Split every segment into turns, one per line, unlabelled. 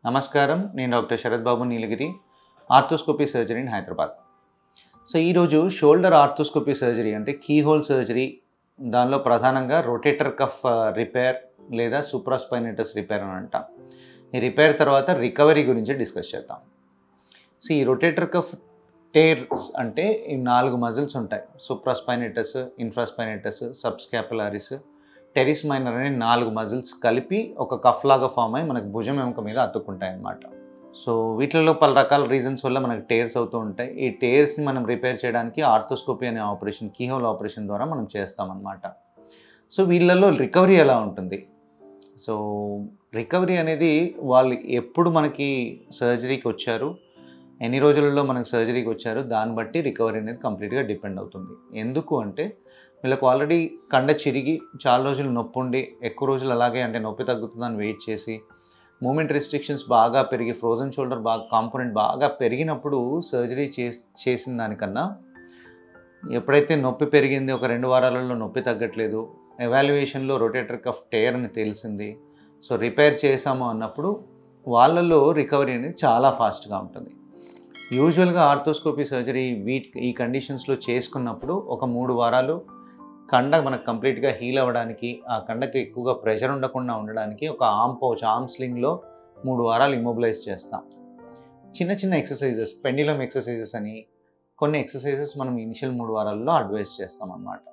నమస్కారం, నేను doctor Sarath Babu Neelagiri, arthroscopy surgery in Hyderabad. So ఈరోజు షోల్డర్ ఆర్థోస్కోపీ సర్జరీ అంటే కీ హోల్ సర్జరీ, దానిలో ప్రధానంగా రొటేటర్ కఫ్ రిపేర్ లేదా సూప్రాస్పైనేటస్ రిపేర్ అని అంటాం. ఈ రిపేర్ తర్వాత రికవరీ గురించి డిస్కస్ చేద్దాం. సో ఈ రొటేటర్ కఫ్ టేర్స్ అంటే ఈ 4 మజిల్స్ ఉంటాయి. సూప్రాస్పైనేటస్, ఇన్ఫ్రాస్పైనేటస్, సబ్స్కాపులారిస్, టెరిస్ మైనర్ అనే 4 మజిల్స్ కలిపి ఒక కఫ్ లాగా ఫామ్ అయ్యి మనకు భుజం ఎముక మీద అతుక్కుంటాయి అన్నమాట. సో వీటిలో పలు రకాల రీజన్స్ వల్ల మనకు టేర్స్ అవుతూ ఉంటాయి. ఈ టేర్స్ని మనం రిపేర్ చేయడానికి ఆర్థోస్కోపీ అనే ఆపరేషన్, కీహోల్ ఆపరేషన్ ద్వారా మనం చేస్తామన్నమాట. సో వీళ్ళలో రికవరీ ఎలా ఉంటుంది? సో రికవరీ అనేది వాళ్ళు ఎప్పుడు మనకి సర్జరీకి వచ్చారు, ఎన్ని రోజులలో మనకు సర్జరీకి వచ్చారు, దాన్ని బట్టి రికవరీ అనేది కంప్లీట్గా డిపెండ్ అవుతుంది. ఎందుకు అంటే వీళ్ళకు ఆల్రెడీ కండ చిరిగి చాలా రోజులు నొప్పి ఉండి, ఎక్కువ రోజులు అలాగే అంటే నొప్పి తగ్గుతుందని వెయిట్ చేసి, మూమెంట్ రెస్ట్రిక్షన్స్ బాగా పెరిగి, ఫ్రోజన్ షోల్డర్ కాంపోనెంట్ బాగా పెరిగినప్పుడు సర్జరీ చేసిన దానికన్నా ఎప్పుడైతే నొప్పి పెరిగింది, ఒక 2 వారాలలో నొప్పి తగ్గట్లేదు, ఎవాల్యుయేషన్లో రొటేటర్ కఫ్ టేర్ అని తెలిసింది, సో రిపేర్ చేసాము అన్నప్పుడు వాళ్ళలో రికవరీ అనేది చాలా ఫాస్ట్గా ఉంటుంది. యూజువల్గా ఆర్థోస్కోపీ సర్జరీ ఈ కండిషన్స్లో చేసుకున్నప్పుడు ఒక 3 వారాలు కండ మనకు కంప్లీట్గా హీల్ అవ్వడానికి, ఆ కండకి ఎక్కువగా ప్రెషర్ ఉండకుండా ఉండడానికి ఒక ఆర్మ్ స్లింగ్లో 3 వారాలు ఇమ్మొబిలైజ్ చేస్తాం. చిన్న చిన్న ఎక్సర్సైజెస్, పెండ్యులమ్ ఎక్సర్సైజెస్ అని కొన్ని ఎక్సర్సైజెస్ మనం ఇనిషియల్ 3 వారాల్లో అడ్వైస్ చేస్తాం అన్నమాట.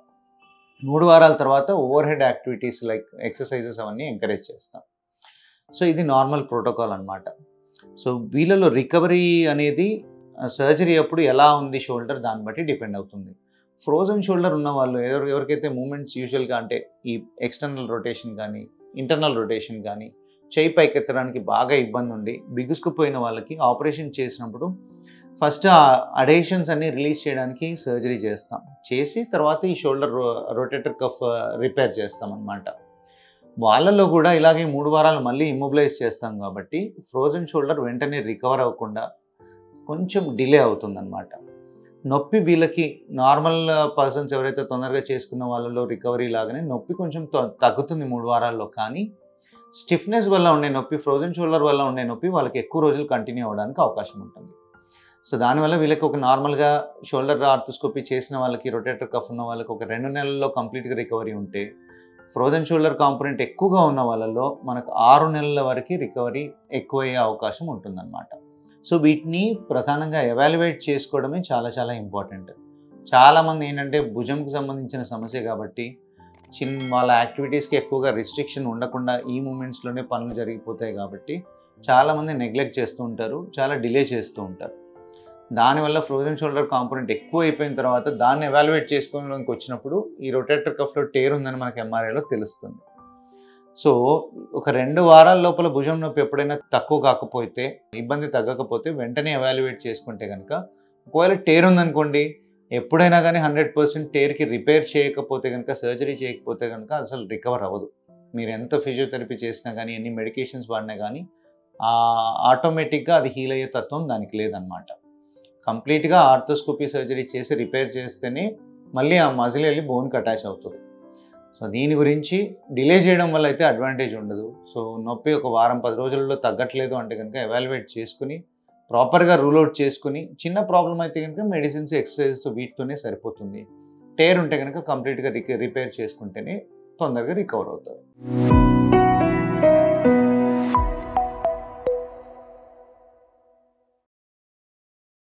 3 వారాల తర్వాత over head activities like exercises అవన్నీ ఎంకరేజ్ చేస్తాం. సో ఇది నార్మల్ ప్రోటోకాల్ అన్నమాట. సో వీళ్ళలో రికవరీ అనేది సర్జరీ అప్పుడు ఎలా ఉంది షోల్డర్, దాన్ని బట్టి డిపెండ్ అవుతుంది. ఫ్రోజన్ షోల్డర్ ఉన్న వాళ్ళు ఎవరికైతే మూమెంట్స్ యూజువల్గా అంటే ఈ ఎక్స్టర్నల్ రొటేషన్ కానీ, ఇంటర్నల్ రొటేషన్ కానీ, చేయి పైకెత్తడానికి బాగా ఇబ్బంది ఉండి బిగుసుకుపోయిన వాళ్ళకి ఆపరేషన్ చేసినప్పుడు ఫస్ట్ ఆ అడేషన్స్ అన్ని రిలీజ్ చేయడానికి సర్జరీ చేస్తాం. చేసి తర్వాత ఈ షోల్డర్ రొటేటర్ కఫ్ రిపేర్ చేస్తాం అన్నమాట. వాళ్ళలో కూడా ఇలాగే 3 వారాలు మళ్ళీ ఇమ్మొబిలైజ్ చేస్తాం కాబట్టి ఫ్రోజన్ షోల్డర్ వెంటనే రికవర్ అవ్వకుండా కొంచెం డిలే అవుతుందన్నమాట. నొప్పి వీళ్ళకి నార్మల్ పర్సన్స్ ఎవరైతే తొందరగా చేసుకున్న వాళ్ళలో రికవరీ లాగానే నొప్పి కొంచెం తగ్గుతుంది 3 వారాల్లో. కానీ స్టిఫ్నెస్ వల్ల ఉండే నొప్పి, ఫ్రోజన్ షోల్డర్ వల్ల ఉండే నొప్పి వాళ్ళకి ఎక్కువ రోజులు కంటిన్యూ అవ్వడానికి అవకాశం ఉంటుంది. సో దానివల్ల వీళ్ళకి ఒక నార్మల్గా షోల్డర్ ఆర్థోస్కోపీ చేసిన వాళ్ళకి, రొటేటర్ కఫ్ ఉన్న వాళ్ళకి ఒక 2 నెలల్లో కంప్లీట్గా రికవరీ ఉంటే, ఫ్రోజన్ షోల్డర్ కాంపోనెంట్ ఎక్కువగా ఉన్న వాళ్ళలో మనకు 6 నెలల వరకు రికవరీ ఎక్కువయ్యే అవకాశం ఉంటుందన్నమాట. సో వీటిని ప్రధానంగా ఎవాల్యుయేట్ చేసుకోవడమే చాలా చాలా ఇంపార్టెంట్. చాలామంది ఏంటంటే భుజంకి సంబంధించిన సమస్య కాబట్టి వాళ్ళ యాక్టివిటీస్కి ఎక్కువగా రిస్ట్రిక్షన్ ఉండకుండా ఈ మూమెంట్స్లోనే పనులు జరిగిపోతాయి కాబట్టి చాలామంది నెగ్లెక్ట్ చేస్తూ ఉంటారు, చాలా డిలే చేస్తూ ఉంటారు. దానివల్ల ఫ్రోజన్ షోల్డర్ కాంపోనెంట్ ఎక్కువ అయిపోయిన తర్వాత దాన్ని ఎవాల్యుయేట్ చేసుకోవడానికి వచ్చినప్పుడు ఈ రొటేటర్ కఫ్లో టేర్ ఉందని మనకి ఎంఆర్ఐలో తెలుస్తుంది. సో ఒక 2 వారాల లోపల భుజం నొప్పి ఎప్పుడైనా తక్కువ కాకపోతే, ఇబ్బంది తగ్గకపోతే వెంటనే ఎవాల్యుయేట్ చేసుకుంటే కనుక, ఒకవేళ టేర్ ఉందనుకోండి, ఎప్పుడైనా కానీ 100% టేర్కి రిపేర్ చేయకపోతే కనుక, సర్జరీ చేయకపోతే కనుక అసలు రికవర్ అవ్వదు. మీరు ఎంత ఫిజియోథెరపీ చేసినా కానీ, ఎన్ని మెడికేషన్స్ వాడినా కానీ ఆటోమేటిక్గా అది హీల్ అయ్యే తత్వం దానికి లేదనమాట. కంప్లీట్గా ఆర్థోస్కోపీ సర్జరీ చేసి రిపేర్ చేస్తేనే మళ్ళీ ఆ మజిల్ వెళ్ళి బోన్కి అటాచ్ అవుతుంది. సో దీని గురించి డిలే చేయడం వల్ల అయితే అడ్వాంటేజ్ ఉండదు. సో నొప్పి ఒక వారం 10 రోజుల్లో తగ్గట్లేదు అంటే కనుక ఎవాల్యుయేట్ చేసుకుని ప్రాపర్గా రూల్ అవుట్ చేసుకుని, చిన్న ప్రాబ్లం అయితే కనుక మెడిసిన్స్, ఎక్సర్సైజెస్ వీటితోనే సరిపోతుంది. టేర్ ఉంటే కనుక కంప్లీట్గా రిపేర్ చేసుకుంటేనే తొందరగా రికవర్ అవుతారు.